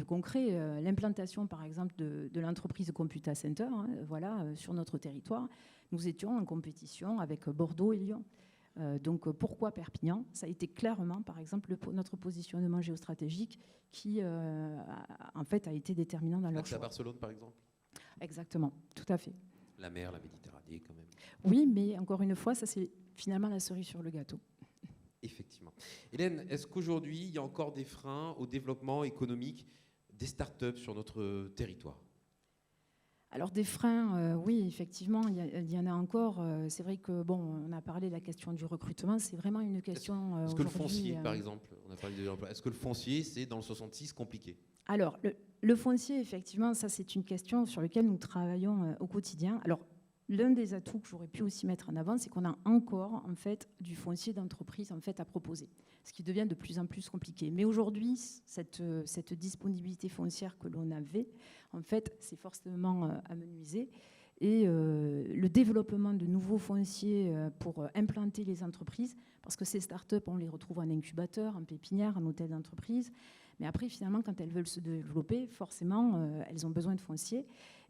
concret, l'implantation par exemple de l'entreprise Computa Center, sur notre territoire. Nous étions en compétition avec Bordeaux et Lyon. Donc pourquoi Perpignan? Ça a été clairement, par exemple, notre positionnement géostratégique qui, en fait, a été déterminant dans leur choix. À Barcelone, par exemple? Exactement, tout à fait. La mer, la Méditerranée, quand même. Oui, mais encore une fois, ça c'est finalement la cerise sur le gâteau. Effectivement. Hélène, est-ce qu'aujourd'hui, il y a encore des freins au développement économique des startups sur notre territoire? Alors des freins, oui, effectivement, il y en a encore. C'est vrai que, on a parlé de la question du recrutement, c'est vraiment une question Est-ce que le aujourd'hui, foncier, par exemple, on a parlé de l'emploi, est-ce que le foncier, c'est dans le 66 compliqué? Alors, le foncier, effectivement, ça c'est une question sur laquelle nous travaillons au quotidien. Alors, l'un des atouts que j'aurais pu aussi mettre en avant, c'est qu'on a encore en fait du foncier d'entreprise en fait à proposer, ce qui devient de plus en plus compliqué. Mais aujourd'hui, cette disponibilité foncière que l'on avait, en fait, c'est forcément amenuisé. Et le développement de nouveaux fonciers pour implanter les entreprises, parce que ces startups, on les retrouve en incubateur, en pépinière, en hôtel d'entreprise. Mais après, finalement, quand elles veulent se développer, forcément, elles ont besoin de foncier.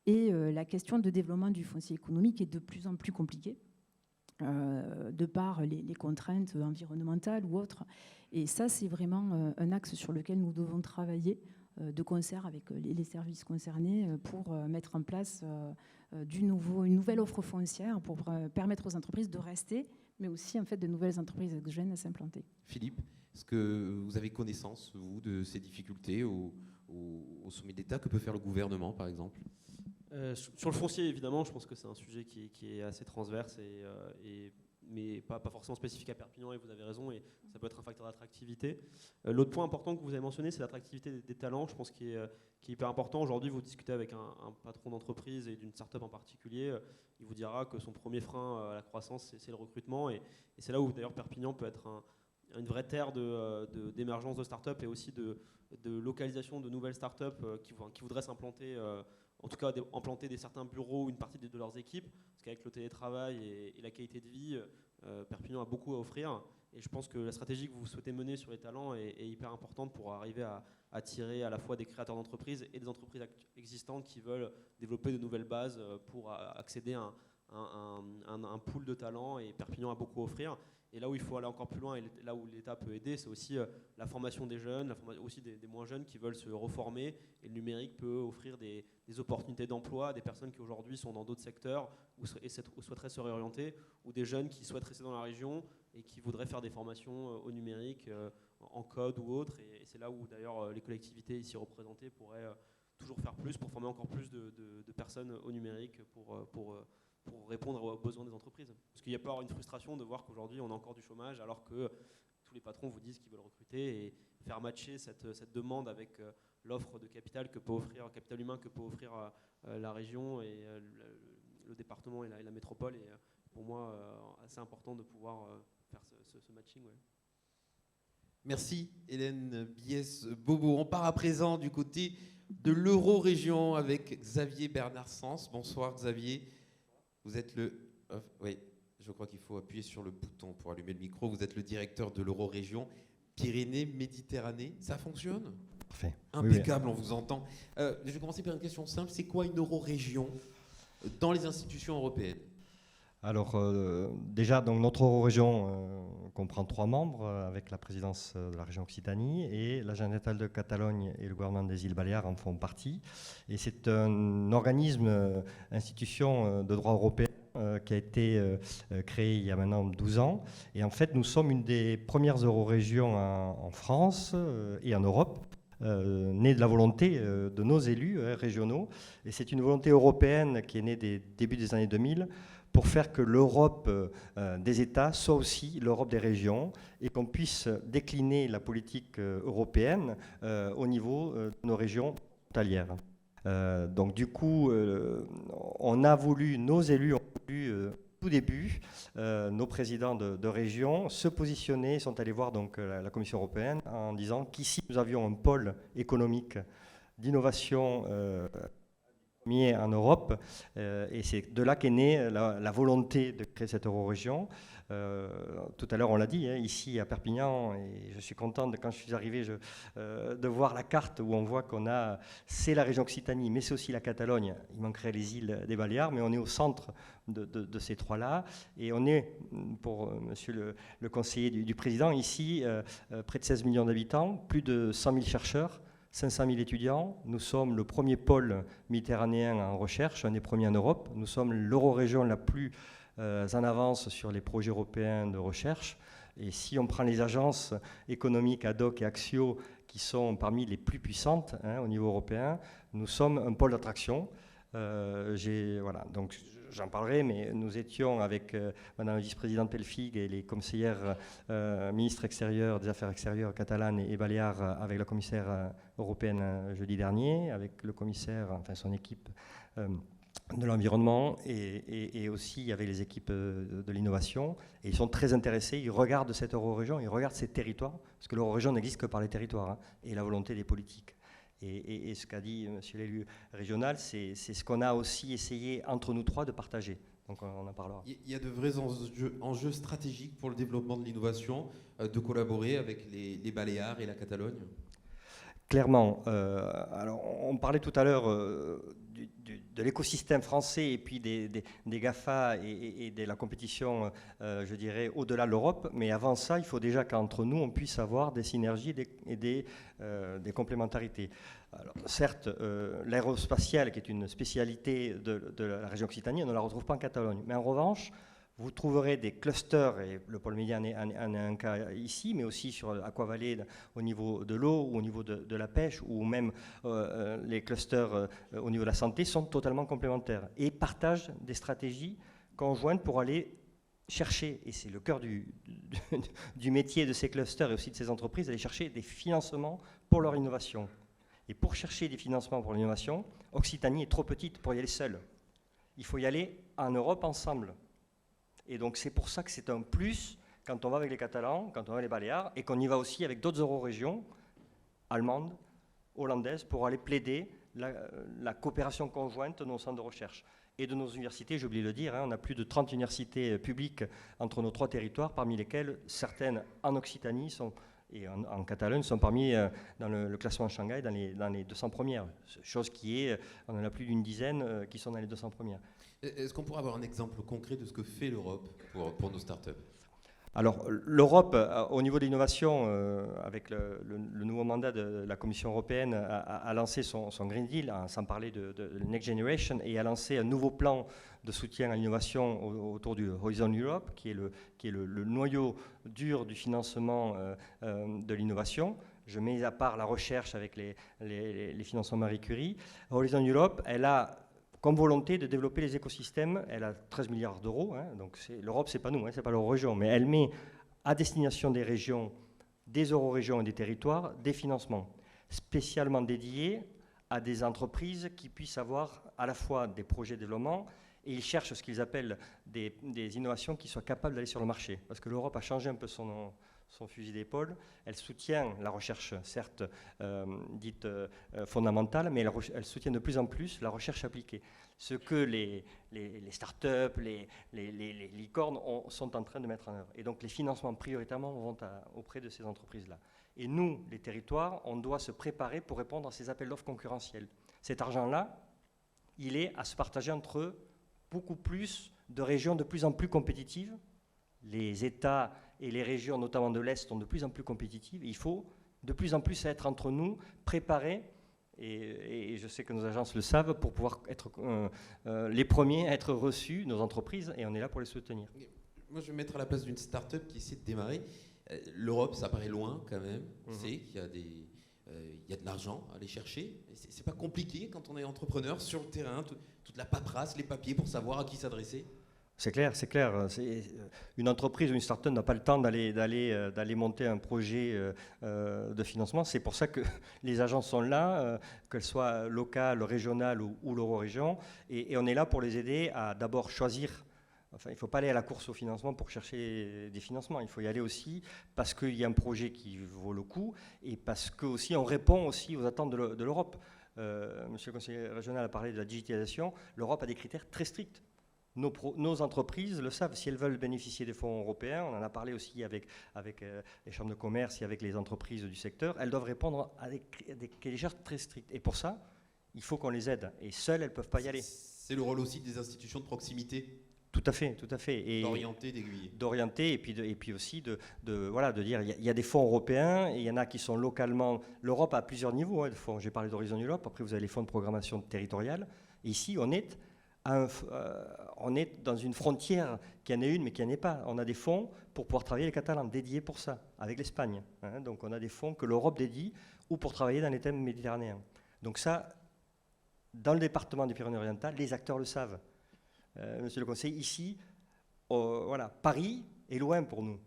Et la question de développement du foncier économique est de plus en plus compliquée, de par les contraintes environnementales ou autres. Et ça, c'est vraiment un axe sur lequel nous devons travailler de concert avec les services concernés pour mettre en place une nouvelle offre foncière pour permettre aux entreprises de rester, mais aussi en fait, de nouvelles entreprises exogènes à s'implanter. Philippe, est-ce que vous avez connaissance, vous, de ces difficultés au sommet d'État? Que peut faire le gouvernement, par exemple? Sur le foncier, évidemment, je pense que c'est un sujet qui est assez transverse, mais pas forcément spécifique à Perpignan, et vous avez raison, et ça peut être un facteur d'attractivité. L'autre point important que vous avez mentionné, c'est l'attractivité des talents, je pense, qui est hyper important. Aujourd'hui, vous discutez avec un patron d'entreprise et d'une start-up en particulier, il vous dira que son premier frein à la croissance, c'est le recrutement, et c'est là où d'ailleurs Perpignan peut être une vraie terre d'émergence de start-up et aussi de localisation de nouvelles start-up qui voudraient s'implanter, en tout cas implanter certains bureaux ou une partie de leurs équipes, parce qu'avec le télétravail et la qualité de vie, Perpignan a beaucoup à offrir. Et je pense que la stratégie que vous souhaitez mener sur les talents est hyper importante pour arriver à attirer à la fois des créateurs d'entreprises et des entreprises existantes qui veulent développer de nouvelles bases pour accéder à un pool de talents. Et Perpignan a beaucoup à offrir. Et là où il faut aller encore plus loin, et là où l'État peut aider, c'est aussi la formation des jeunes, aussi des moins jeunes qui veulent se reformer. Et le numérique peut offrir des opportunités d'emploi à des personnes qui aujourd'hui sont dans d'autres secteurs ou souhaiteraient se réorienter, ou des jeunes qui souhaitent rester dans la région et qui voudraient faire des formations au numérique, en code ou autre. Et c'est là où d'ailleurs les collectivités ici représentées pourraient toujours faire plus pour former encore plus de personnes au numérique pour répondre aux besoins des entreprises. Parce qu'il n'y a pas une frustration de voir qu'aujourd'hui on a encore du chômage alors que tous les patrons vous disent qu'ils veulent recruter, et faire matcher cette demande avec l'offre de capital capital humain que peut offrir la région et le département et la métropole est pour moi assez important de pouvoir faire ce matching. Ouais. Merci Hélène Bies-Bobo. On part à présent du côté de l'Euro-Région avec Xavier Bernard-Sens. Bonsoir Xavier. Vous êtes oui, je crois qu'il faut appuyer sur le bouton pour allumer le micro. Vous êtes le directeur de l'Euro-Région Pyrénées-Méditerranée. Ça fonctionne? Parfait. Impeccable, oui. On vous entend. Je vais commencer par une question simple. C'est quoi une Euro-Région dans les institutions européennes? Alors, déjà, donc, notre Euro-Région comprend 3 membres, avec la présidence de la région Occitanie, et la Generalitat de Catalogne et le gouvernement des îles Baléares en font partie. Et c'est un organisme, institution de droit européen, qui a été créé il y a maintenant 12 ans. Et en fait, nous sommes une des premières Euro-régions en France et en Europe, née de la volonté de nos élus régionaux. Et c'est une volonté européenne qui est née des débuts des années 2000, pour faire que l'Europe des États soit aussi l'Europe des régions, et qu'on puisse décliner la politique européenne au niveau de nos régions frontalières. Donc du coup, on a voulu, nos élus ont voulu, tout début, nos présidents de région se positionner, sont allés voir donc la Commission européenne en disant qu'ici nous avions un pôle économique d'innovation premier en Europe. Et c'est de là qu'est née la volonté de créer cette eurorégion. Tout à l'heure, on l'a dit, ici à Perpignan, et je suis content, quand je suis arrivé, de voir la carte où on voit c'est la région Occitanie, mais c'est aussi la Catalogne. Il manquerait les îles des Baléares, mais on est au centre de ces trois-là. Et on est, pour monsieur le conseiller du président, ici, près de 16 millions d'habitants, plus de 100 000 chercheurs, 500 000 étudiants. Nous sommes le premier pôle méditerranéen en recherche, un des premiers en Europe. Nous sommes l'eurorégion la plus en avance sur les projets européens de recherche. Et si on prend les agences économiques ADOC et Axio, qui sont parmi les plus puissantes au niveau européen, nous sommes un pôle d'attraction. Voilà, donc j'en parlerai, mais nous étions avec Madame la vice-présidente Pelfig et les conseillères ministres extérieurs des Affaires extérieures catalanes et baléares avec la commissaire européenne jeudi dernier, avec le commissaire, enfin son équipe de l'environnement et aussi avec les équipes de l'innovation. Et ils sont très intéressés, ils regardent cette eurorégion, ils regardent ces territoires, parce que l'eurorégion n'existe que par les territoires et la volonté des politiques. Et ce qu'a dit monsieur l'élu régional, c'est ce qu'on a aussi essayé entre nous trois de partager. Donc on en parlera. Il y a de vrais enjeux stratégiques pour le développement de l'innovation, de collaborer avec les Baléares et la Catalogne. Clairement. Alors, on parlait tout à l'heure de l'écosystème français et puis des GAFA et de la compétition, je dirais, au-delà de l'Europe. Mais avant ça, il faut déjà qu'entre nous, on puisse avoir des synergies et des complémentarités. Alors, certes, l'aérospatiale, qui est une spécialité de la région Occitanie, on ne la retrouve pas en Catalogne. Mais en revanche, vous trouverez des clusters, et le pôle média en est un cas ici, mais aussi sur Aquavalais au niveau de l'eau, ou au niveau de la pêche, ou même les clusters au niveau de la santé sont totalement complémentaires et partagent des stratégies conjointes pour aller chercher, et c'est le cœur du métier de ces clusters et aussi de ces entreprises, aller chercher des financements pour leur innovation. Et pour chercher des financements pour l'innovation, Occitanie est trop petite pour y aller seule. Il faut y aller en Europe ensemble. Et donc c'est pour ça que c'est un plus quand on va avec les Catalans, quand on va avec les Baléares, et qu'on y va aussi avec d'autres eurorégions, allemandes, hollandaises, pour aller plaider la coopération conjointe de nos centres de recherche et de nos universités. J'ai oublié de le dire, on a plus de 30 universités publiques entre nos trois territoires, parmi lesquelles certaines en Occitanie et en Catalogne sont parmi dans le classement Shanghai dans les 200 premières. Chose qui est, on en a plus d'une dizaine qui sont dans les 200 premières. Est-ce qu'on pourrait avoir un exemple concret de ce que fait l'Europe pour nos startups ? Alors, l'Europe, au niveau de l'innovation, avec le nouveau mandat de la Commission européenne, a lancé son Green Deal, sans parler de Next Generation, et a lancé un nouveau plan de soutien à l'innovation autour du Horizon Europe, qui est le noyau dur du financement de l'innovation. Je mets à part la recherche avec les financements Marie Curie. Horizon Europe, elle a comme volonté de développer les écosystèmes. Elle a 13 milliards d'euros, donc l'Europe, c'est pas nous, c'est pas l'eurorégion, mais elle met à destination des régions, des eurorégions et des territoires, des financements spécialement dédiés à des entreprises qui puissent avoir à la fois des projets de développement et ils cherchent ce qu'ils appellent des innovations qui soient capables d'aller sur le marché. Parce que l'Europe a changé un peu son fusil d'épaule. Elle soutient la recherche, certes dite fondamentale, mais elle soutient de plus en plus la recherche appliquée. Ce que les startups, les licornes sont en train de mettre en œuvre. Et donc les financements prioritairement vont auprès de ces entreprises-là. Et nous, les territoires, on doit se préparer pour répondre à ces appels d'offres concurrentiels. Cet argent-là, il est à se partager entre beaucoup plus de régions de plus en plus compétitives. Les États et les régions, notamment de l'Est, sont de plus en plus compétitives. Il faut de plus en plus être entre nous, préparés, et je sais que nos agences le savent, pour pouvoir être les premiers à être reçus, nos entreprises, et on est là pour les soutenir. Moi, je vais me mettre à la place d'une start-up qui essaie de démarrer. L'Europe, ça paraît loin quand même. On sait qu'il y a de l'argent à aller chercher. C'est pas compliqué quand on est entrepreneur sur le terrain, toute la paperasse, les papiers pour savoir à qui s'adresser. C'est clair. Une entreprise ou une start-up n'a pas le temps d'aller monter un projet de financement. C'est pour ça que les agences sont là, qu'elles soient locales, régionales ou l'eurorégion. Et on est là pour les aider à d'abord choisir. Enfin, il ne faut pas aller à la course au financement pour chercher des financements. Il faut y aller aussi parce qu'il y a un projet qui vaut le coup et parce qu'on répond aussi aux attentes de l'Europe. Monsieur le conseiller régional a parlé de la digitalisation. L'Europe a des critères très stricts. Nos entreprises le savent, si elles veulent bénéficier des fonds européens, on en a parlé aussi avec les chambres de commerce et avec les entreprises du secteur, elles doivent répondre à des cahiers des charges très stricts. Et pour ça, il faut qu'on les aide. Et seules, elles ne peuvent pas y aller. C'est le rôle aussi des institutions de proximité, Tout à fait, tout à fait. Et d'orienter, d'aiguiller. d'orienter et puis aussi de dire il y a des fonds européens et il y en a qui sont localement. L'Europe a plusieurs niveaux de fonds. J'ai parlé d'Horizon Europe, après vous avez les fonds de programmation territoriale. Et ici, on est dans une frontière qui en est une mais qui n'en est pas. On a des fonds pour pouvoir travailler les Catalans, dédiés pour ça, avec l'Espagne. Donc on a des fonds que l'Europe dédie ou pour travailler dans les thèmes méditerranéens. Donc ça, dans le département des Pyrénées-Orientales, les acteurs le savent. Monsieur le conseiller, ici, Paris est loin pour nous.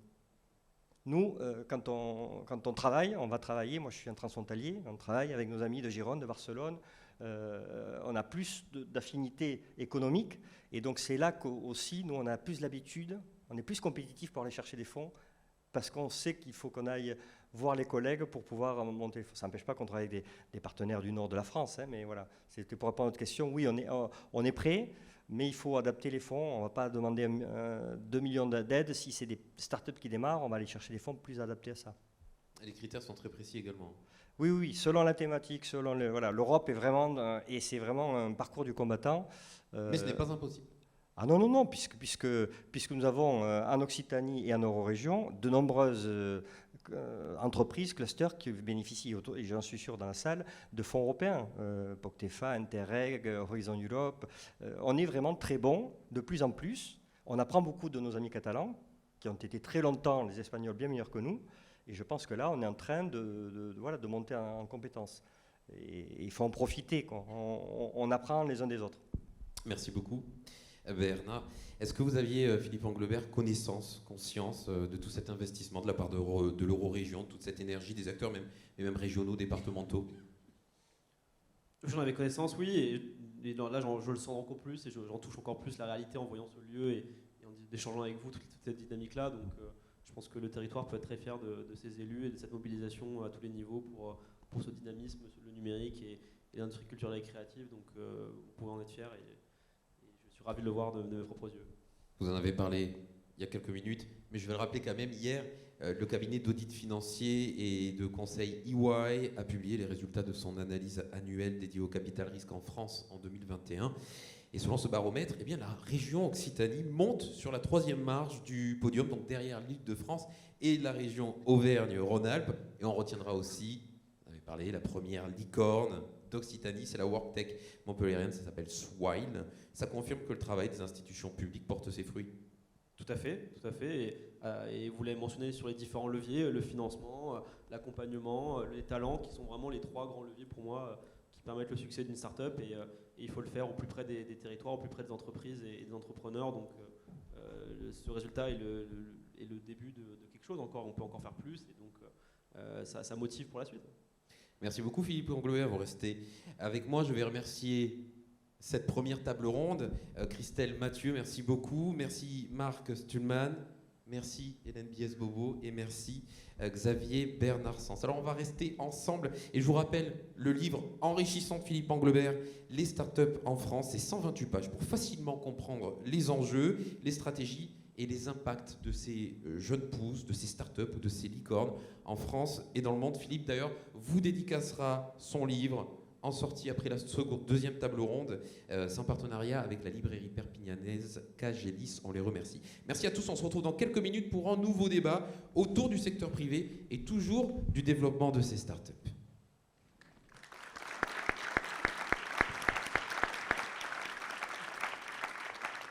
Nous, quand on travaille, on va travailler, moi je suis un transfrontalier, on travaille avec nos amis de Gironde, de Barcelone, on a plus d'affinités économiques, et donc c'est là qu'aussi, nous, on a plus l'habitude, on est plus compétitif pour aller chercher des fonds, parce qu'on sait qu'il faut qu'on aille voir les collègues pour pouvoir monter. Ça n'empêche pas qu'on travaille avec des partenaires du nord de la France, mais voilà, c'était pour répondre à votre question. Oui, on est prêt, mais il faut adapter les fonds. On ne va pas demander 2 millions d'aides. Si c'est des startups qui démarrent, on va aller chercher des fonds plus adaptés à ça. Et les critères sont très précis également. Oui, selon la thématique, l'Europe est vraiment, et c'est vraiment un parcours du combattant. Mais ce n'est pas impossible. Ah non, puisque nous avons en Occitanie et en Eurorégion de nombreuses entreprises, clusters qui bénéficient, et j'en suis sûr dans la salle, de fonds européens, POCTEFA, Interreg, Horizon Europe. On est vraiment très bon, de plus en plus. On apprend beaucoup de nos amis catalans, qui ont été très longtemps, les Espagnols, bien meilleurs que nous. Et je pense que là, on est en train de monter en compétences. Et il faut en profiter, quoi. On apprend les uns des autres. Merci beaucoup. Bernard, est-ce que vous aviez, Philippe Englebert, conscience de tout cet investissement de la part de l'Eurorégion, de toute cette énergie des acteurs, même régionaux, départementaux? J'en avais connaissance, oui, et là je le sens encore plus, et j'en touche encore plus la réalité en voyant ce lieu et en échangeant avec vous toute cette dynamique-là. Donc je pense que le territoire peut être très fier de ses élus et de cette mobilisation à tous les niveaux pour ce dynamisme, le numérique et l'industrie culturelle et créative. Donc vous pouvez en être fier et je suis ravi de le voir de mes propres yeux. Vous en avez parlé il y a quelques minutes, mais je vais le rappeler quand même. Hier, le cabinet d'audit financier et de conseil EY a publié les résultats de son analyse annuelle dédiée au capital risque en France en 2021. Et selon ce baromètre, eh bien, la région Occitanie monte sur la 3e marche du podium, donc derrière l'Île-de-France et la région Auvergne-Rhône-Alpes. Et on retiendra aussi, on avait parlé, la première licorne d'Occitanie, c'est la WorkTech montpelliéraine, ça s'appelle Swile. Ça confirme que le travail des institutions publiques porte ses fruits. Tout à fait. Et vous l'avez mentionné sur les différents leviers, le financement, l'accompagnement, les talents, qui sont vraiment les 3 grands leviers pour moi qui permettent le succès d'une start-up. Et il faut le faire au plus près des territoires, au plus près des entreprises et des entrepreneurs. Donc ce résultat est le début de quelque chose encore. On peut encore faire plus et donc ça motive pour la suite. Merci beaucoup Philippe Englebert, vous restez avec moi. Je vais remercier cette première table ronde. Christelle Mathieu, merci beaucoup. Merci Marc Stulman. Merci Hélène Bies-Bobo et merci Xavier Bernard-Sens. Alors on va rester ensemble et je vous rappelle le livre enrichissant de Philippe Englebert, Les startups en France, c'est 128 pages pour facilement comprendre les enjeux, les stratégies et les impacts de ces jeunes pousses, de ces startups, de ces licornes en France et dans le monde. Philippe d'ailleurs vous dédicacera son livre en sortie après la deuxième table ronde. C'est en partenariat avec la librairie perpignanaise Cagelis. On les remercie. Merci à tous. On se retrouve dans quelques minutes pour un nouveau débat autour du secteur privé et toujours du développement de ces startups.